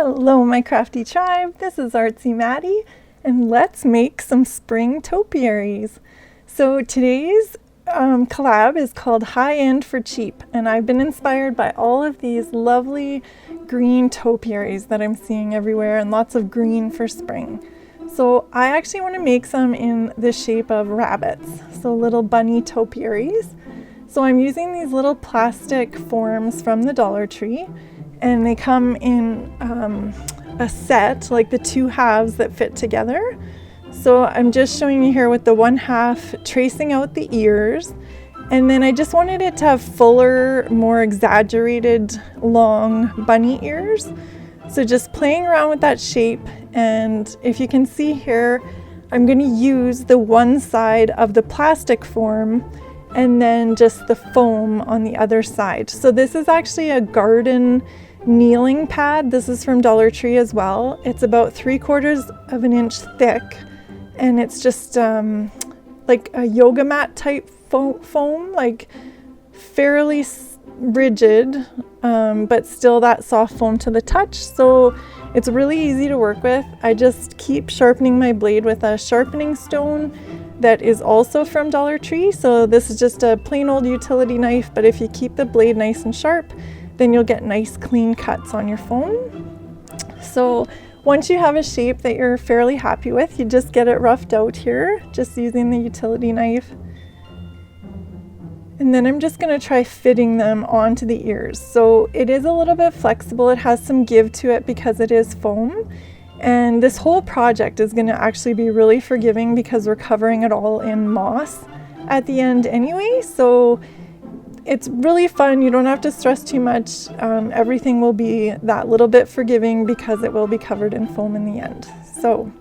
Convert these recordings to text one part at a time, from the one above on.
Hello my crafty tribe, this is Artsy Maddie and let's make some spring topiaries. So today's collab is called High End for Cheap, and I've been inspired by all of these lovely green topiaries that I'm seeing everywhere, and lots of green for spring. So I actually want to make some in the shape of rabbits, so little bunny topiaries. So I'm using these little plastic forms from the DollarTree, and they come in a set, like the two halves that fit together. So I'm just showing you here with the one half, tracing out the ears, and then I just wanted it to have fuller, more exaggerated, long bunny ears. So just playing around with that shape, and if you can see here, I'm going to use the one side of the plastic form and then just the foam on the other side. So this is actually a garden kneeling pad. This is from DollarTree as well. It's about 3/4 of an inch thick, and it's just like a yoga mat type foam, like fairly rigid, but still that soft foam to the touch. So it's really easy to work with. I just keep sharpening my blade with a sharpening stone that is also from DollarTree. So this is just a plain old utility knife, but if you keep the blade nice and sharp, then you'll get nice clean cuts on your foam. So once you have a shape that you're fairly happy with, you just get it roughed out here, just using the utility knife. And then I'm just going to try fitting them onto the ears. So it is a little bit flexible. It has some give to it because it is foam. And this whole project is going to actually be really forgiving because we're covering it all in moss at the end anyway. So it's really fun. You don't have to stress too much. Everything will be that little bit forgiving because it will be covered in foam in the end. So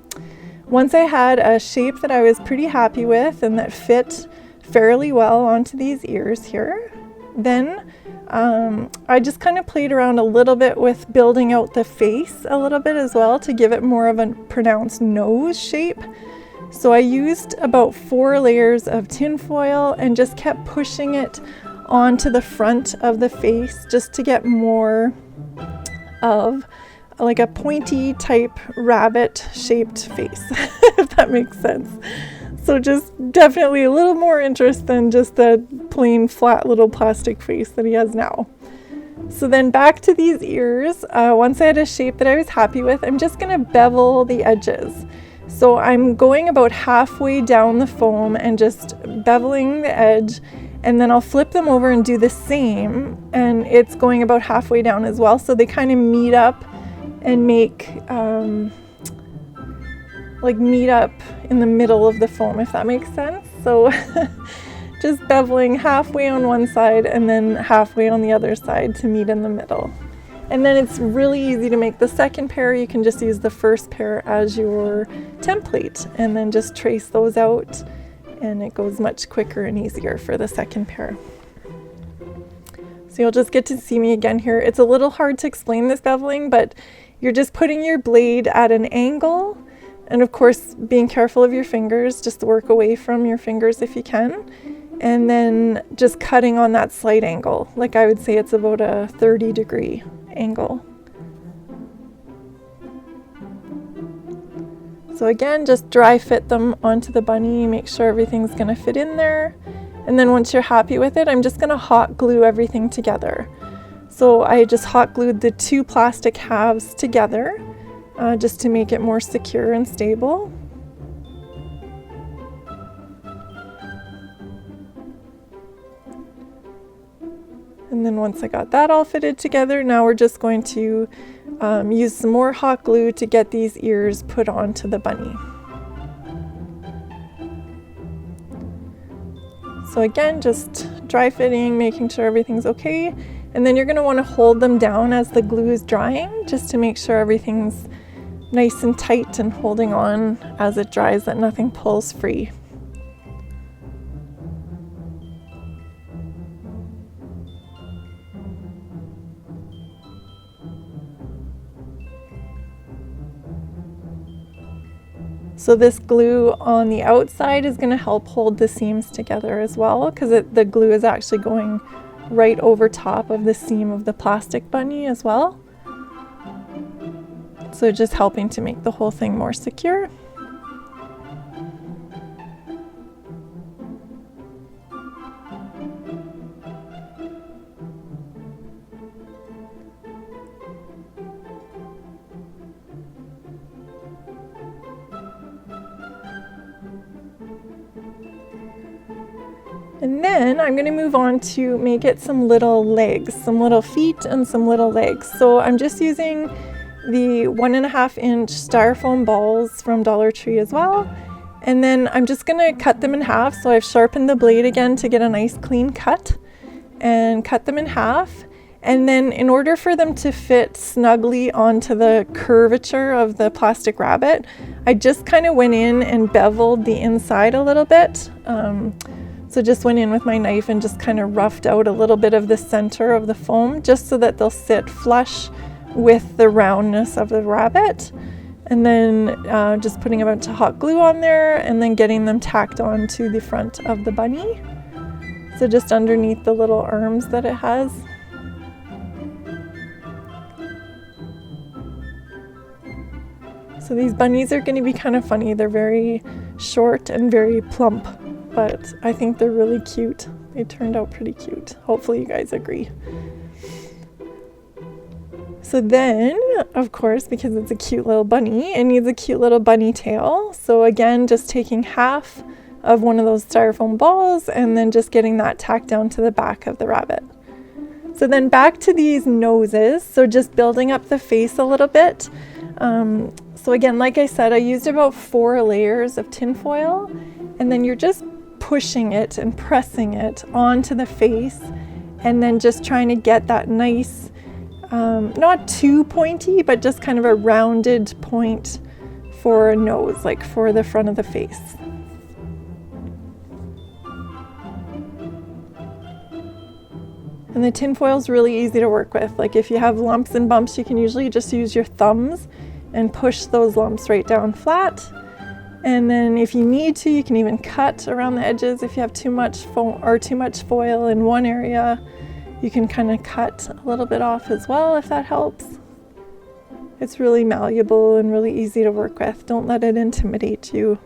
once I had a shape that I was pretty happy with and that fit fairly well onto these ears here, then I just kind of played around a little bit with building out the face a little bit as well to give it more of a pronounced nose shape. So I used about 4 layers of tin foil and just kept pushing it onto the front of the face just to get more of like a pointy type rabbit shaped face, if that makes sense. So just definitely a little more interest than just that plain flat little plastic face that he has now. So then back to these ears. Once I had a shape that I was happy with, I'm just going to bevel the edges. So I'm going about halfway down the foam and just beveling the edge, and then I'll flip them over and do the same, and it's going about halfway down as well, so they kind of meet up and make like meet up in the middle of the foam, if that makes sense. So just beveling halfway on one side and then halfway on the other side to meet in the middle. And then it's really easy to make the second pair. You can just use the first pair as your template and then just trace those out, and it goes much quicker and easier for the second pair. So you'll just get to see me again here. It's a little hard to explain this beveling, but you're just putting your blade at an angle, and of course being careful of your fingers, just work away from your fingers if you can, and then just cutting on that slight angle. Like I would say it's about a 30-degree angle. So again, just dry fit them onto the bunny, make sure everything's going to fit in there. And then once you're happy with it, I'm just going to hot glue everything together. So I just hot glued the 2 plastic halves together just to make it more secure and stable. And then once I got that all fitted together, now we're just going to use some more hot glue to get these ears put onto the bunny. So again, just dry fitting, making sure everything's okay. And then you're going to want to hold them down as the glue is drying, just to make sure everything's nice and tight and holding on as it dries, that nothing pulls free. So this glue on the outside is going to help hold the seams together as well, because the glue is actually going right over top of the seam of the plastic bunny as well. So just helping to make the whole thing more secure. And then I'm going to move on to make it some little legs, some little feet and some little legs. So I'm just using the 1.5 inch styrofoam balls from DollarTree as well. And then I'm just going to cut them in half. So I've sharpened the blade again to get a nice clean cut and cut them in half. And then in order for them to fit snugly onto the curvature of the plastic rabbit, I just kind of went in and beveled the inside a little bit. So just went in with my knife and just kind of roughed out a little bit of the center of the foam just so that they'll sit flush with the roundness of the rabbit. And then just putting a bunch of hot glue on there and then getting them tacked on to the front of the bunny. So just underneath the little arms that it has. So these bunnies are going to be kind of funny. They're very short and very plump, but I think they're really cute. They turned out pretty cute. Hopefully you guys agree. So then, of course, because it's a cute little bunny, it needs a cute little bunny tail. So again, just taking half of one of those styrofoam balls and then just getting that tacked down to the back of the rabbit. So then back to these noses. So just building up the face a little bit. So again, like I said, I used about 4 layers of tin foil, and then you're just pushing it and pressing it onto the face, and then just trying to get that nice, not too pointy, but just kind of a rounded point for a nose, like for the front of the face. And the tin foil is really easy to work with. Like if you have lumps and bumps, you can usually just use your thumbs and push those lumps right down flat. And then if you need to, you can even cut around the edges. If you have too much foil in one area, you can kind of cut a little bit off as well, if that helps. It's really malleable and really easy to work with. Don't let it intimidate you.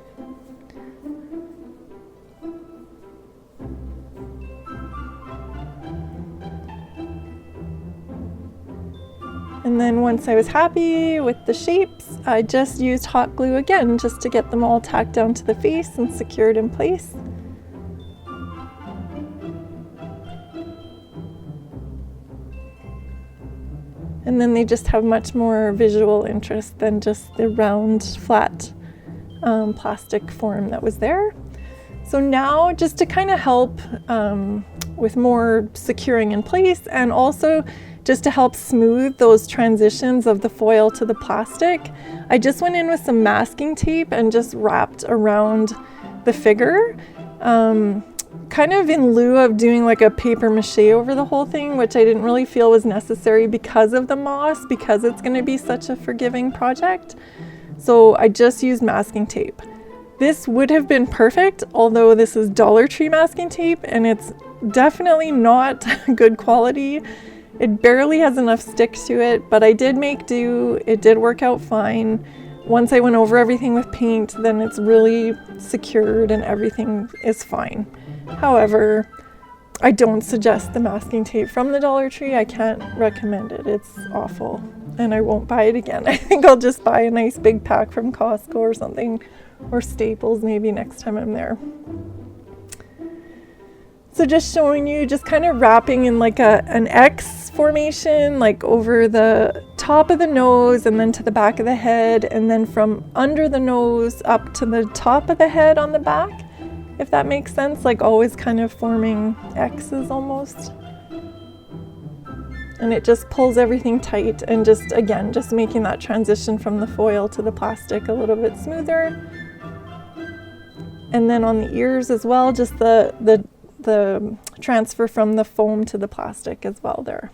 And then once I was happy with the shapes, I just used hot glue again just to get them all tacked down to the face and secured in place. And then they just have much more visual interest than just the round, flat plastic form that was there. So now, just to kind of help with more securing in place, and also just to help smooth those transitions of the foil to the plastic, I just went in with some masking tape and just wrapped around the figure, kind of in lieu of doing like a paper mache over the whole thing, which I didn't really feel was necessary because of the moss, because it's going to be such a forgiving project. So I just used masking tape. This would have been perfect, although this is DollarTree masking tape and it's definitely not good quality. It barely has enough stick to it, but I did make do. It did work out fine. Once I went over everything with paint, then it's really secured and everything is fine. However, I don't suggest the masking tape from the DollarTree. I can't recommend it. It's awful, and I won't buy it again. I think I'll just buy a nice big pack from Costco or something, or Staples maybe next time I'm there. So just showing you, just kind of wrapping in like an X formation, like over the top of the nose and then to the back of the head, and then from under the nose up to the top of the head on the back, if that makes sense, like always kind of forming X's almost. And it just pulls everything tight, and just again, just making that transition from the foil to the plastic a little bit smoother. And then on the ears as well, just the transfer from the foam to the plastic as well there.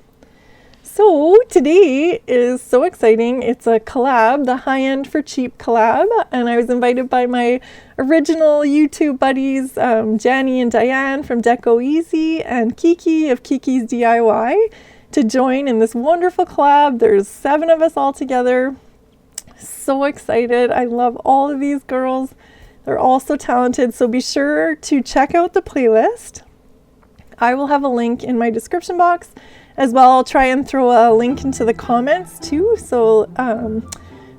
So today is so exciting. It's a collab, the High End for Cheap collab, and I was invited by my original YouTube buddies, Janny and Dyanne from Deco Easy and Kiki of Kiki's DIY, to join in this wonderful collab. There's 7 of us all together, So excited. I love all of these girls. They're all so talented. So be sure to check out the playlist. I will have a link in my description box as well. I'll try and throw a link into the comments too. So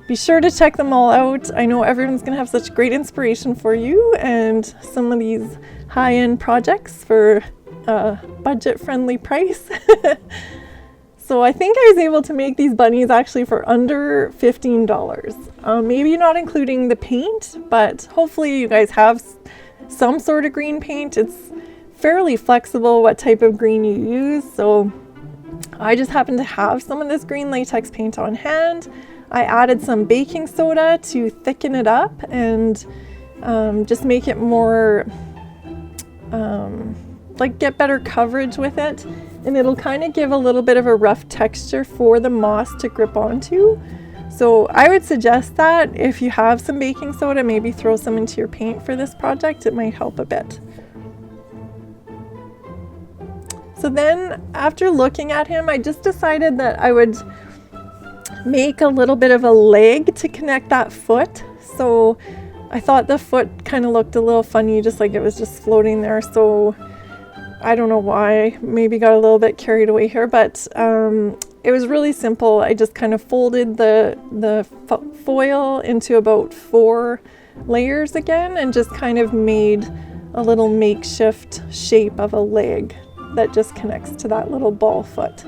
be sure to check them all out. I know everyone's going to have such great inspiration for you and some of these high-end projects for a budget-friendly price. So I think I was able to make these bunnies actually for under $15. Maybe not including the paint, but hopefully you guys have some sort of green paint. It's fairly flexible what type of green you use. So I just happen to have some of this green latex paint on hand. I added some baking soda to thicken it up and just make it more, like get better coverage with it. And it'll kind of give a little bit of a rough texture for the moss to grip onto. So I would suggest that if you have some baking soda, maybe throw some into your paint for this project. It might help a bit. So then after looking at him, I just decided that I would make a little bit of a leg to connect that foot. So I thought the foot kind of looked a little funny, just like it was just floating there. So I don't know why, maybe got a little bit carried away here, but it was really simple. I just kind of folded the foil into about 4 layers again and just kind of made a little makeshift shape of a leg that just connects to that little ball foot.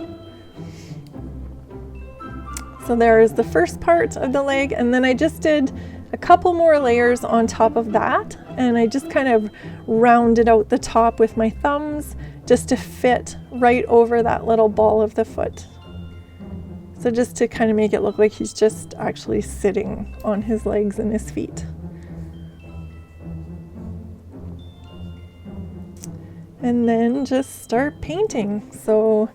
So there is the first part of the leg, and then I just did a couple more layers on top of that, and I just kind of rounded out the top with my thumbs just to fit right over that little ball of the foot. So just to kind of make it look like he's just actually sitting on his legs and his feet. And then just start painting. So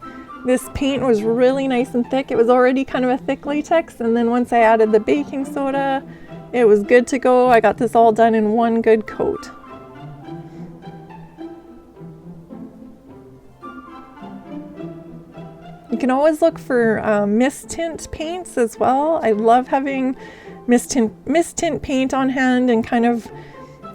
this paint was really nice and thick. It was already kind of a thick latex, and then once I added the baking soda, it was good to go. I got this all done in one good coat. You can always look for mist tint paints as well. I love having mist tint paint on hand and kind of,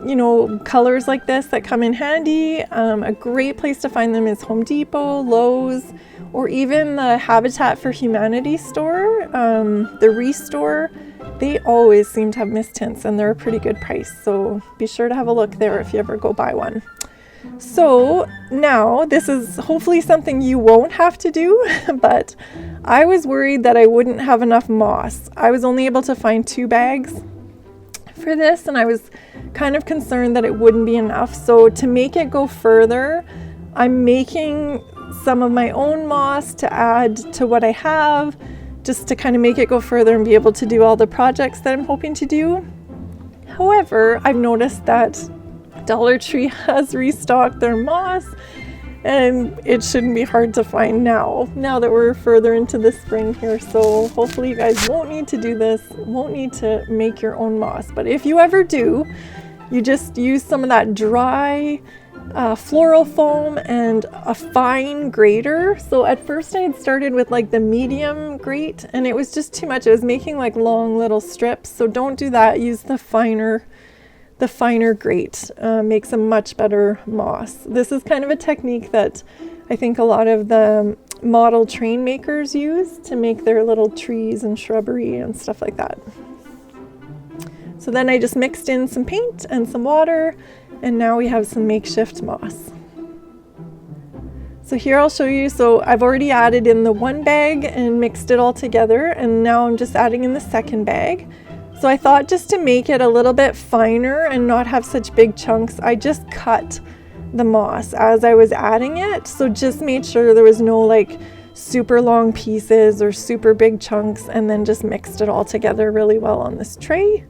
you know, colors like this that come in handy. A great place to find them is Home Depot, Lowe's, or even the Habitat for Humanity store, the Restore. They always seem to have mist tints and they're a pretty good price. So be sure to have a look there if you ever go buy one. So now this is hopefully something you won't have to do, but I was worried that I wouldn't have enough moss. I was only able to find 2 bags for this, and I was kind of concerned that it wouldn't be enough. So to make it go further, I'm making some of my own moss to add to what I have, just to kind of make it go further and be able to do all the projects that I'm hoping to do. However, I've noticed that DollarTree has restocked their moss, and it shouldn't be hard to find now that we're further into the spring here. So hopefully you guys won't need to do this, won't need to make your own moss. But if you ever do, you just use some of that dry floral foam and a fine grater. So at first I had started with like the medium grate, and it was just too much. It was making like long little strips. So don't do that. Use the finer grate. Makes a much better moss. This is kind of a technique that I think a lot of the model train makers use to make their little trees and shrubbery and stuff like that. So then I just mixed in some paint and some water, and now we have some makeshift moss. So here I'll show you. So I've already added in the 1 bag and mixed it all together, and now I'm just adding in the 2nd bag. So I thought, just to make it a little bit finer and not have such big chunks, I just cut the moss as I was adding it. So just made sure there was no like super long pieces or super big chunks, and then just mixed it all together really well on this tray.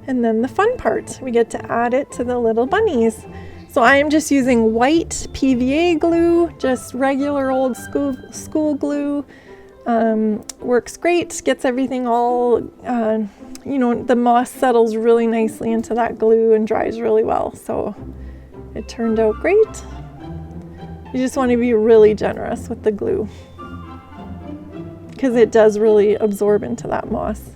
And then the fun part, we get to add it to the little bunnies. So I am just using white PVA glue, just regular old school glue. Works great, gets everything all, you know, the moss settles really nicely into that glue and dries really well. So it turned out great. You just want to be really generous with the glue. because it does really absorb into that moss.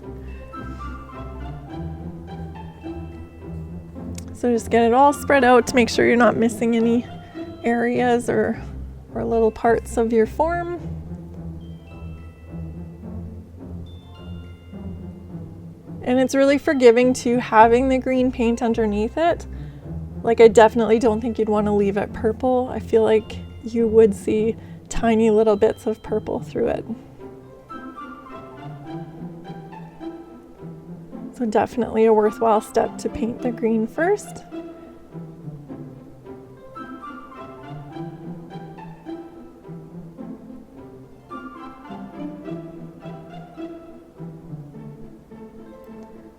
So just get it all spread out to make sure you're not missing any areas or little parts of your form. And it's really forgiving to having the green paint underneath it. Like, I definitely don't think you'd want to leave it purple. I feel like you would see tiny little bits of purple through it. So definitely a worthwhile step to paint the green first.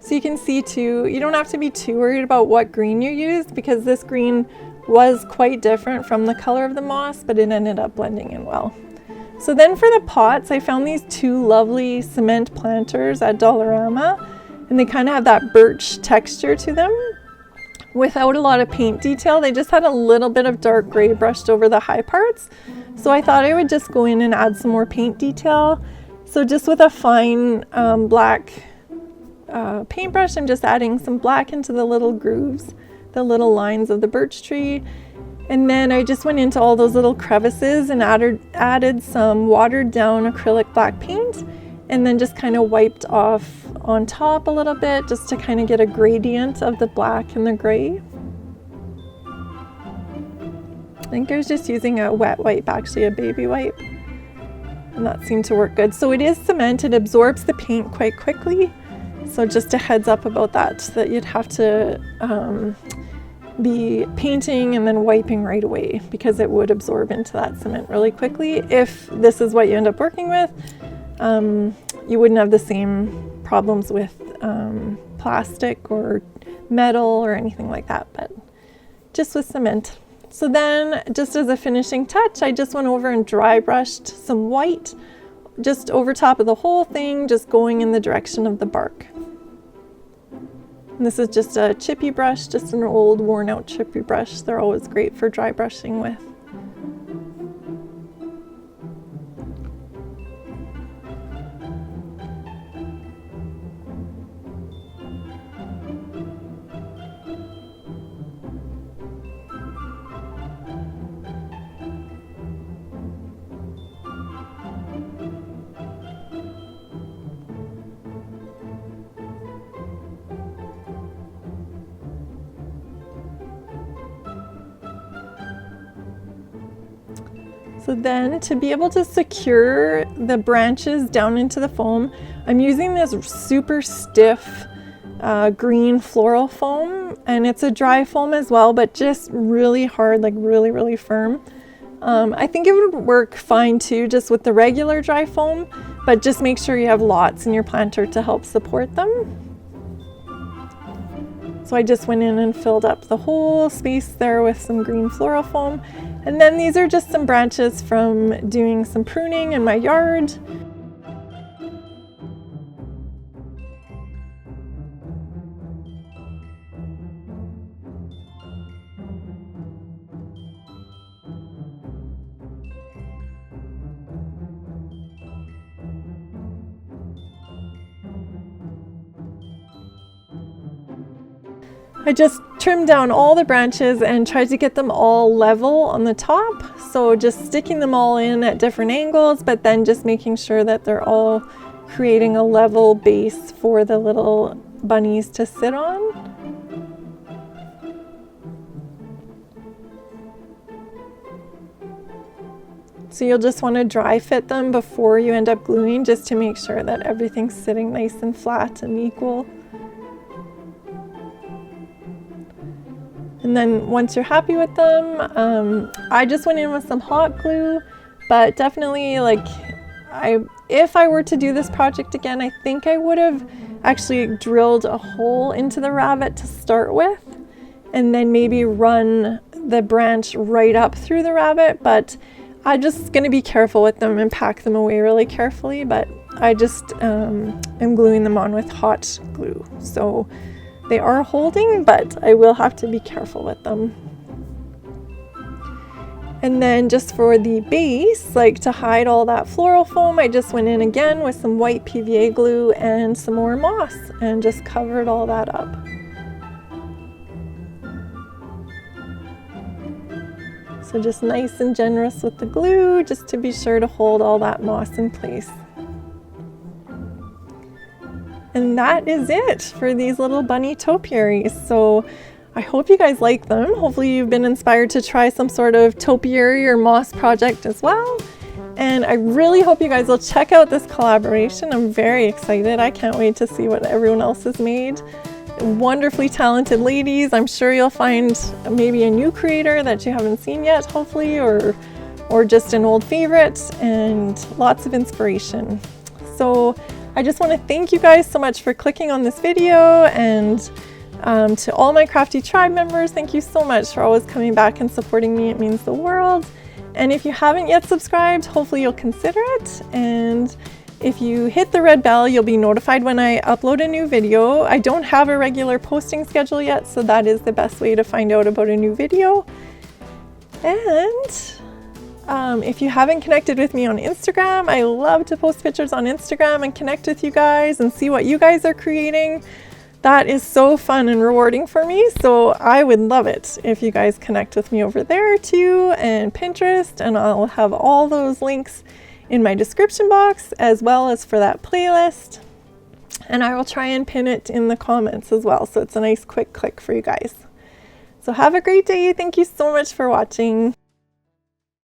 So you can see too, you don't have to be too worried about what green you used, because this green was quite different from the color of the moss, but it ended up blending in well. So then for the pots, I found these two lovely cement planters at Dollarama, and they kind of have that birch texture to them without a lot of paint detail. They just had a little bit of dark gray brushed over the high parts. So I thought I would just go in and add some more paint detail. So just with a fine black paintbrush, I'm just adding some black into the little grooves, the little lines of the birch tree. And then I just went into all those little crevices and added some watered down acrylic black paint, and then just kind of wiped off on top a little bit just to kind of get a gradient of the black and the gray. I think I was just using a wet wipe, actually a baby wipe, and that seemed to work good. So it is cement, it absorbs the paint quite quickly. So just a heads up about that you'd have to be painting and then wiping right away, because it would absorb into that cement really quickly. If this is what you end up working with, you wouldn't have the same problems with plastic or metal or anything like that, but just with cement. So then, just as a finishing touch, I just went over and dry brushed some white just over top of the whole thing, just going in the direction of the bark. And this is just a chippy brush, just an old worn out chippy brush. They're always great for dry brushing with. So then, to be able to secure the branches down into the foam, I'm using this super stiff green floral foam, and it's a dry foam as well, but just really hard, like really, really firm. I think it would work fine too, just with the regular dry foam, but just make sure you have lots in your planter to help support them. So I just went in and filled up the whole space there with some green floral foam. And then these are just some branches from doing some pruning in my yard. I just trimmed down all the branches and tried to get them all level on the top. So just sticking them all in at different angles, but then just making sure that they're all creating a level base for the little bunnies to sit on. So you'll just want to dry fit them before you end up gluing, just to make sure that everything's sitting nice and flat and equal. And then once you're happy with them, I just went in with some hot glue, but definitely, like, if I were to do this project again, I think I would have actually drilled a hole into the rabbit to start with, and then maybe run the branch right up through the rabbit. But I'm just going to be careful with them and pack them away really carefully, but I just am gluing them on with hot glue. So they are holding, but I will have to be careful with them. And then just for the base, like to hide all that floral foam, I just went in again with some white PVA glue and some more moss and just covered all that up. So just nice and generous with the glue, just to be sure to hold all that moss in place. And that is it for these little bunny topiaries. So I hope you guys like them. Hopefully you've been inspired to try some sort of topiary or moss project as well. And I really hope you guys will check out this collaboration. I'm very excited. I can't wait to see what everyone else has made. Wonderfully talented ladies. I'm sure you'll find maybe a new creator that you haven't seen yet, hopefully, or just an old favorite, and lots of inspiration. So I just want to thank you guys so much for clicking on this video, and to all my Crafty Tribe members, thank you so much for always coming back and supporting me. It means the world. And if you haven't yet subscribed, hopefully you'll consider it. And if you hit the red bell, you'll be notified when I upload a new video. I don't have a regular posting schedule yet, so that is the best way to find out about a new video. And if you haven't connected with me on Instagram, I love to post pictures on Instagram and connect with you guys and see what you guys are creating. That is so fun and rewarding for me, so I would love it if you guys connect with me over there too, and Pinterest, and I'll have all those links in my description box as well as for that playlist, and I will try and pin it in the comments as well, so it's a nice quick click for you guys. So have a great day. Thank you so much for watching.